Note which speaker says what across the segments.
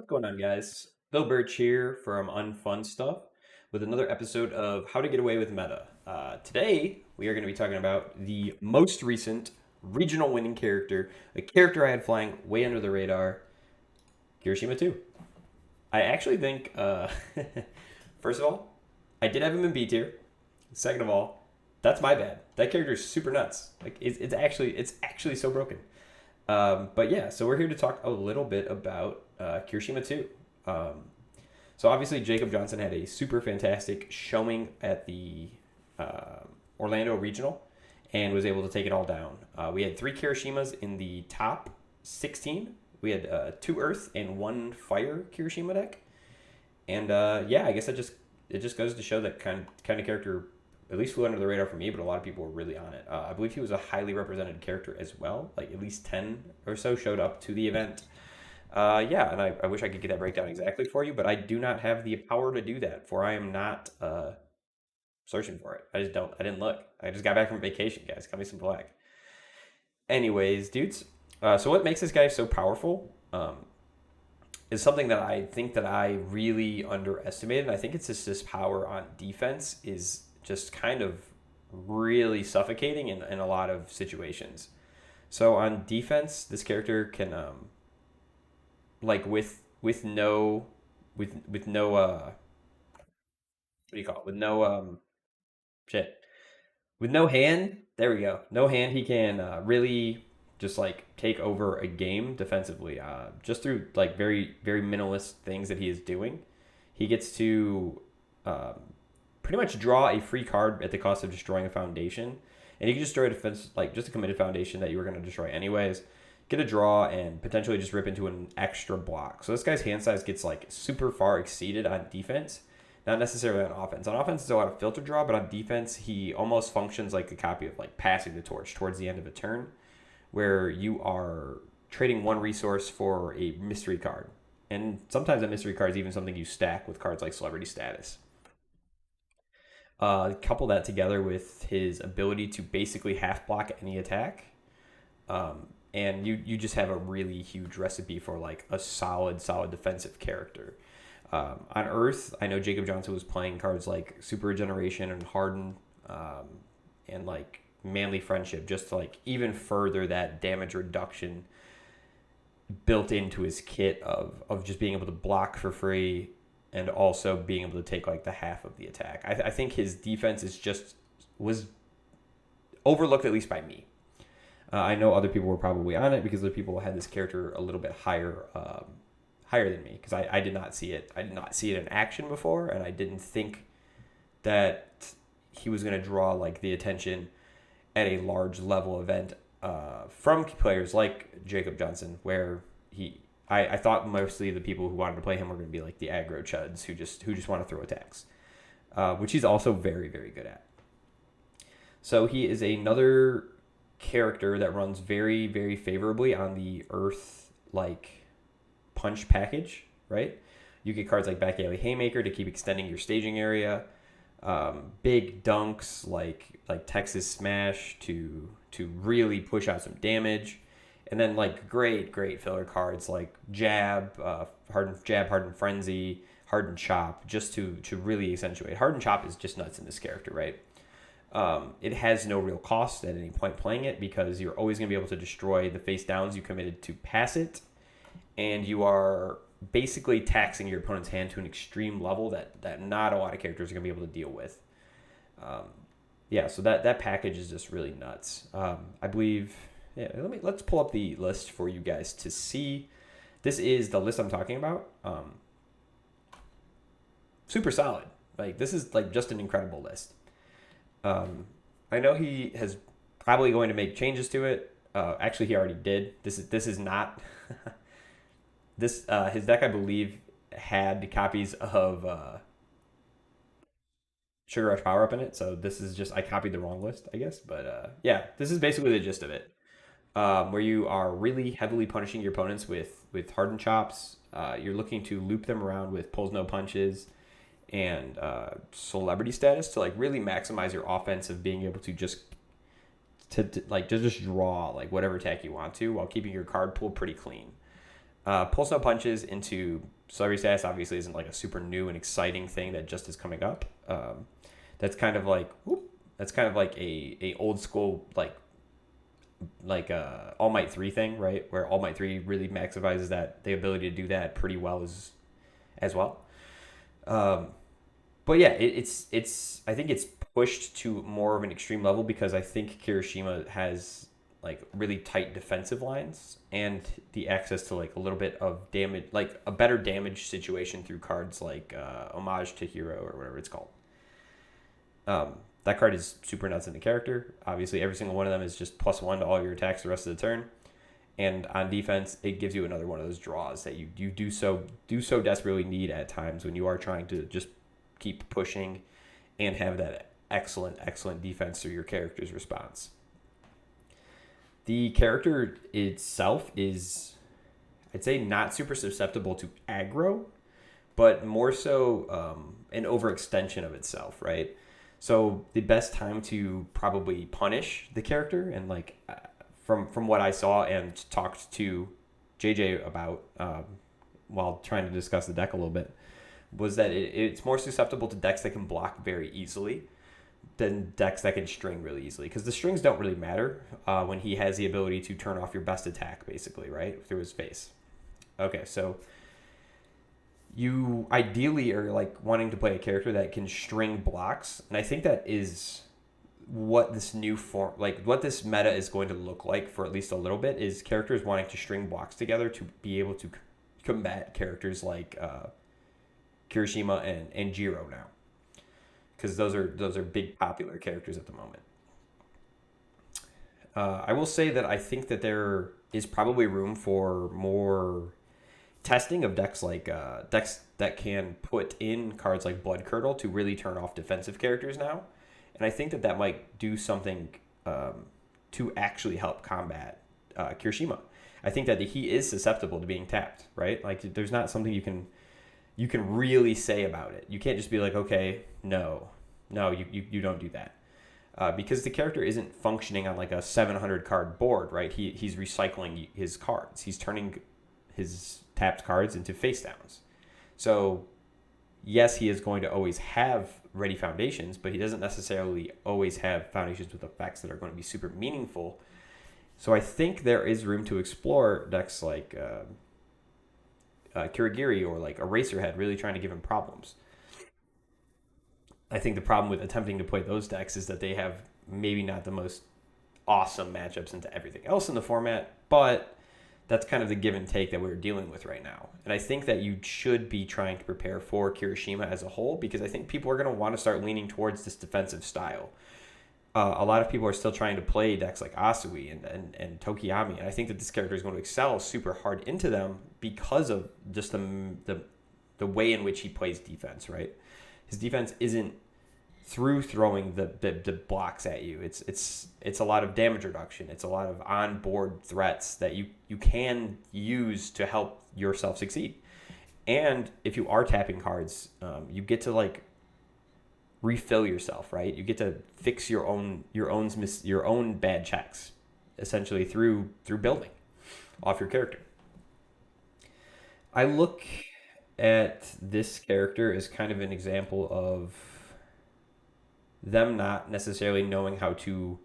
Speaker 1: What's going on, guys? Bill Birch here from Unfun Stuff with another episode of How to Get Away with Meta. Today, we are going to be talking about the most recent regional winning character, a character I had flying way under the radar, Kirishima II. I actually think, first of all, I did have him in B tier. Second of all, that's my bad. That character is super nuts. Like it's actually so broken. But yeah, so we're here to talk a little bit about Kirishima 2. So obviously, Jacob Johnson had a super fantastic showing at the Orlando Regional and was able to take it all down. We had three Kirishimas in the top 16. We had two Earth and one Fire Kirishima deck, and yeah, I guess it just goes to show that kind of character at least flew under the radar for me, but a lot of people were really on it. I believe he was a highly represented character as well. Like at least 10 or so showed up to the event. Yeah, and I wish I could get that breakdown exactly for you, but I do not have the power to do that, for I am not searching for it. I just don't. I didn't look. I just got back from vacation, guys. Cut me some black. Anyways, dudes. So what makes this guy so powerful is something that I think that I really underestimated. And I think it's just this power on defense is just kind of really suffocating in a lot of situations. So on defense, this character can like with no what do you call it? With no shit. With no hand, there we go. No hand, he can really just like take over a game defensively. Just through like very minimalist things that he is doing, he gets to um, pretty much draw a free card at the cost of destroying a foundation, and you can just destroy a defense like just a committed foundation that you were going to destroy anyways. Get a draw and potentially just rip into an extra block. So this guy's hand size gets like super far exceeded on defense, not necessarily on offense. On offense, it's a lot of filter draw, but on defense, he almost functions like a copy of like passing the torch towards the end of a turn, where you are trading one resource for a mystery card. And sometimes a mystery card is even something you stack with cards like Celebrity Status. Couple that together with his ability to basically half block any attack, and you just have a really huge recipe for like a solid defensive character. On Earth, I know Jacob Johnson was playing cards like Super Regeneration and Harden, and like Manly Friendship, just to like even further that damage reduction built into his kit of just being able to block for free and also being able to take like the half of the attack. I think his defense is just was overlooked, at least by me. I know other people were probably on it because other people had this character a little bit higher than me, because I did not see it. I did not see it in action before, and I didn't think that he was going to draw like the attention at a large level event from players like Jacob Johnson, where I thought mostly the people who wanted to play him were going to be like the aggro chuds who just want to throw attacks, which he's also very good at. So he is another character that runs very favorably on the Earth like punch package, right? You get cards like Back Alley Haymaker to keep extending your staging area. Big dunks like Texas Smash to really push out some damage, and then like great filler cards like Hardened Frenzy, Hardened Chop, just to really accentuate. Hardened Chop is just nuts in this character, right? It has no real cost at any point playing it, because you're always going to be able to destroy the face downs you committed to pass it, and you are basically taxing your opponent's hand to an extreme level that not a lot of characters are going to be able to deal with. Um, yeah, so that package is just really nuts. I believe. Yeah, let's pull up the list for you guys to see. This is the list I'm talking about. Super solid. Like this is like just an incredible list. Um, I know he has probably going to make changes to it. Actually, he already did. This is not this his deck. I believe had copies of Sugar Rush Power Up in it. So this is just I copied the wrong list, I guess. But yeah, this is basically the gist of it. Where you are really heavily punishing your opponents with hardened chops. You're looking to loop them around with pulls no punches and celebrity status to like really maximize your offense of being able to just draw like whatever attack you want to while keeping your card pool pretty clean. Pulse No Punches into celebrity status obviously isn't like a super new and exciting thing that just is coming up. That's kind of like a old school All Might 3 thing, right? Where All Might 3 really maximizes the ability to do that pretty well as well. Um, but yeah, it's I think it's pushed to more of an extreme level because I think Kirishima has like really tight defensive lines and the access to like a little bit of damage, like a better damage situation through cards like Homage to Hero or whatever it's called. That card is super nuts in the character. Obviously, every single one of them is just +1 to all your attacks the rest of the turn. And on defense, it gives you another one of those draws that you do so desperately need at times when you are trying to just keep pushing and have that excellent defense through your character's response. The character itself is, I'd say, not super susceptible to aggro, but more so an overextension of itself, right? So the best time to probably punish the character, and like from what I saw and talked to JJ about while trying to discuss the deck a little bit, was that it's more susceptible to decks that can block very easily than decks that can string really easily, because the strings don't really matter when he has the ability to turn off your best attack, basically, right, through his face. Okay, so you ideally are like wanting to play a character that can string blocks, and I think that is what this new form, like what this meta is going to look like for at least a little bit, is characters wanting to string blocks together to be able to combat characters like Kirishima and Jiro now, because those are big popular characters at the moment. I will say that I think that there is probably room for more testing of decks like decks that can put in cards like Blood Curdle to really turn off defensive characters now, and I think that might do something to actually help combat Kirishima. I think that he is susceptible to being tapped, right? Like there's not something you can really say about it. You can't just be like, okay, no, you don't do that. Because the character isn't functioning on like a 700 card board, right? He's recycling his cards. He's turning his tapped cards into face downs. So yes, he is going to always have ready foundations, but he doesn't necessarily always have foundations with effects that are going to be super meaningful. So I think there is room to explore decks like Kirigiri or like Eraserhead, really trying to give him problems. I think the problem with attempting to play those decks is that they have maybe not the most awesome matchups into everything else in the format, but that's kind of the give and take that we're dealing with right now. And I think that you should be trying to prepare for Kirishima as a whole, because I think people are going to want to start leaning towards this defensive style. A lot of people are still trying to play decks like Asui and Tokiyami, and I think that this character is going to excel super hard into them because of just the way in which he plays defense, right? His defense isn't through throwing the blocks at you. It's a lot of damage reduction. It's a lot of on-board threats that you can use to help yourself succeed. And if you are tapping cards, you get to like refill yourself, right? You get to fix your own bad checks, essentially through building off your character. I look at this character as kind of an example of them not necessarily knowing how to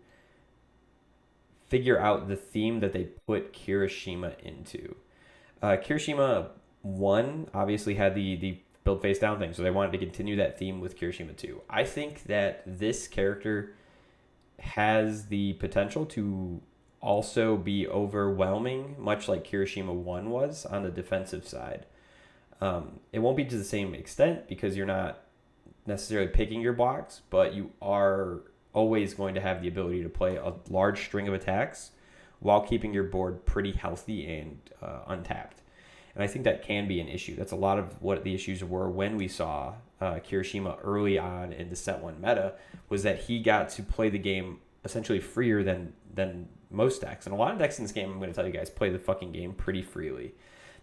Speaker 1: figure out the theme that they put Kirishima into. Kirishima 1 obviously had the build face down thing, so they wanted to continue that theme with Kirishima 2. I think that this character has the potential to also be overwhelming, much like Kirishima 1 was on the defensive side. It won't be to the same extent because you're not necessarily picking your blocks, but you are always going to have the ability to play a large string of attacks while keeping your board pretty healthy and untapped. And I think that can be an issue. That's a lot of what the issues were when we saw Kirishima early on in the set 1 meta, was that he got to play the game essentially freer than most decks. And a lot of decks in this game, I'm going to tell you guys, play the fucking game pretty freely.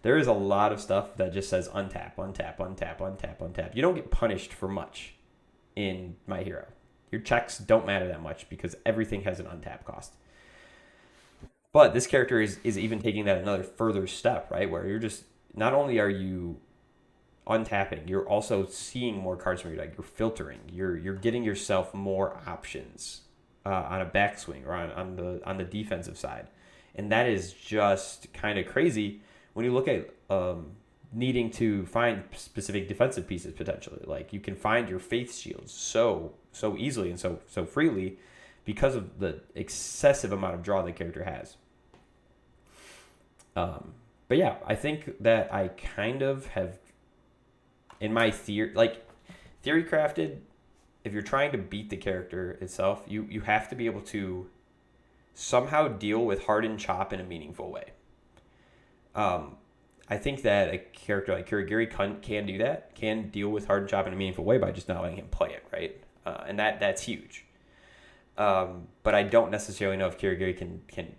Speaker 1: There is a lot of stuff that just says untap, untap, untap, untap, untap. You don't get punished for much in My Hero. Your checks don't matter that much because everything has an untap cost. But this character is even taking that another further step, right? Where you're just, not only are you untapping, you're also seeing more cards from your deck. You're filtering. You're getting yourself more options on a backswing or on the defensive side, and that is just kind of crazy when you look at needing to find specific defensive pieces potentially. Like, you can find your faith shields so easily and so freely because of the excessive amount of draw the character has. But yeah, I think that I kind of have, in my theory crafted, if you're trying to beat the character itself, you have to be able to somehow deal with hardened chop in a meaningful way. I think that a character like Kirigiri can do that, can deal with hardened chop in a meaningful way by just not letting him play it, right? And that's huge. But I don't necessarily know if Kirigiri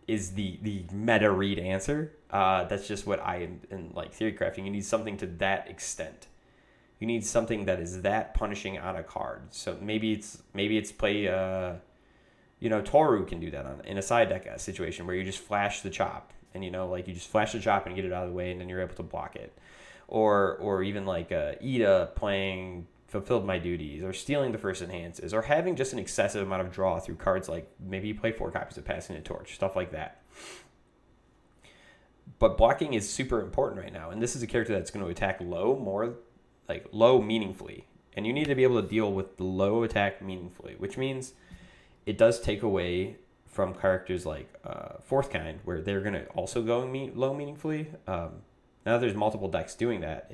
Speaker 1: is the meta read answer. That's just what I am in like theory crafting. You need something to that extent. You need something that is that punishing on a card. So maybe it's play. Toru can do that in a side deck situation where you just flash the chop, and you just flash the chop and get it out of the way, and then you're able to block it. Or even like Ida playing Fulfilled My Duties, or stealing the first enhances, or having just an excessive amount of draw through cards like maybe you play 4 copies of Passing the Torch, stuff like that. But blocking is super important right now, and this is a character that's going to attack low meaningfully, and you need to be able to deal with the low attack meaningfully, which means it does take away from characters like Fourth Kind, where they're going to also go low meaningfully. Now there's multiple decks doing that.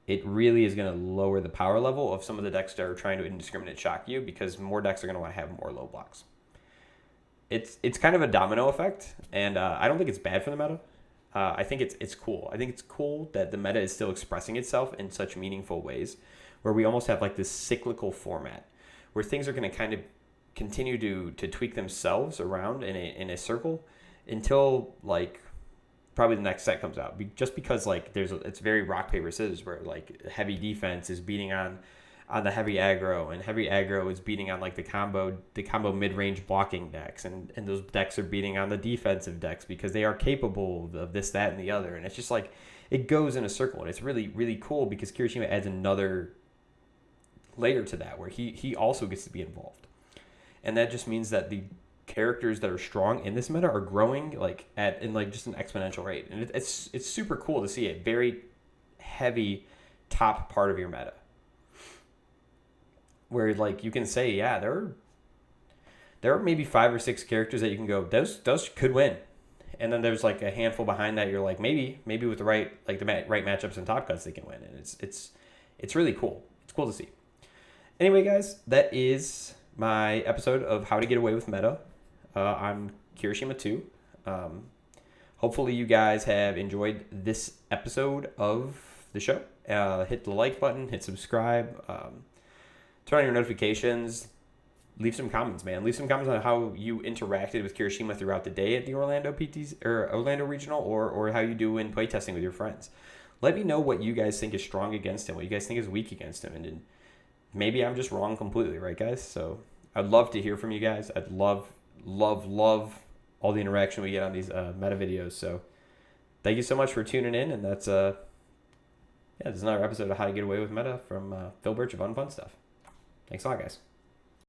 Speaker 1: It really is going to lower the power level of some of the decks that are trying to indiscriminate shock you, because more decks are going to want to have more low blocks. It's kind of a domino effect, and I don't think it's bad for the meta. I think it's cool. I think it's cool that the meta is still expressing itself in such meaningful ways, where we almost have like this cyclical format, where things are going to kind of continue to tweak themselves around in a circle until like probably the next set comes out. Just because like it's very rock paper scissors, where like heavy defense is beating on the heavy aggro, and heavy aggro is beating on like the combo mid-range blocking decks, and those decks are beating on the defensive decks because they are capable of this, that, and the other. And it's just like it goes in a circle, and it's really, really cool because Kirishima adds another layer to that, where he also gets to be involved. And that just means that the characters that are strong in this meta are growing in just an exponential rate. And it's super cool to see a very heavy top part of your meta, where like you can say, yeah, there are maybe 5 or 6 characters that you can go, those could win. And then there's like a handful behind that you're like, maybe with the right matchups and top cuts they can win. And it's really cool. It's cool to see. Anyway, guys, that is my episode of How to Get Away with Meta on Kirishima II. Hopefully you guys have enjoyed this episode of the show. Hit the like button, hit subscribe, turn on your notifications, leave some comments, man. Leave some comments on how you interacted with Kirishima throughout the day at the Orlando PTs or Orlando Regional, or how you do in playtesting with your friends. Let me know what you guys think is strong against him, what you guys think is weak against him, and maybe I'm just wrong completely, right, guys? So I'd love to hear from you guys. I'd love all the interaction we get on these meta videos. So thank you so much for tuning in, and that's this is another episode of How to Get Away with Meta from Phil Birch of Unfun Stuff. Thanks a lot, guys.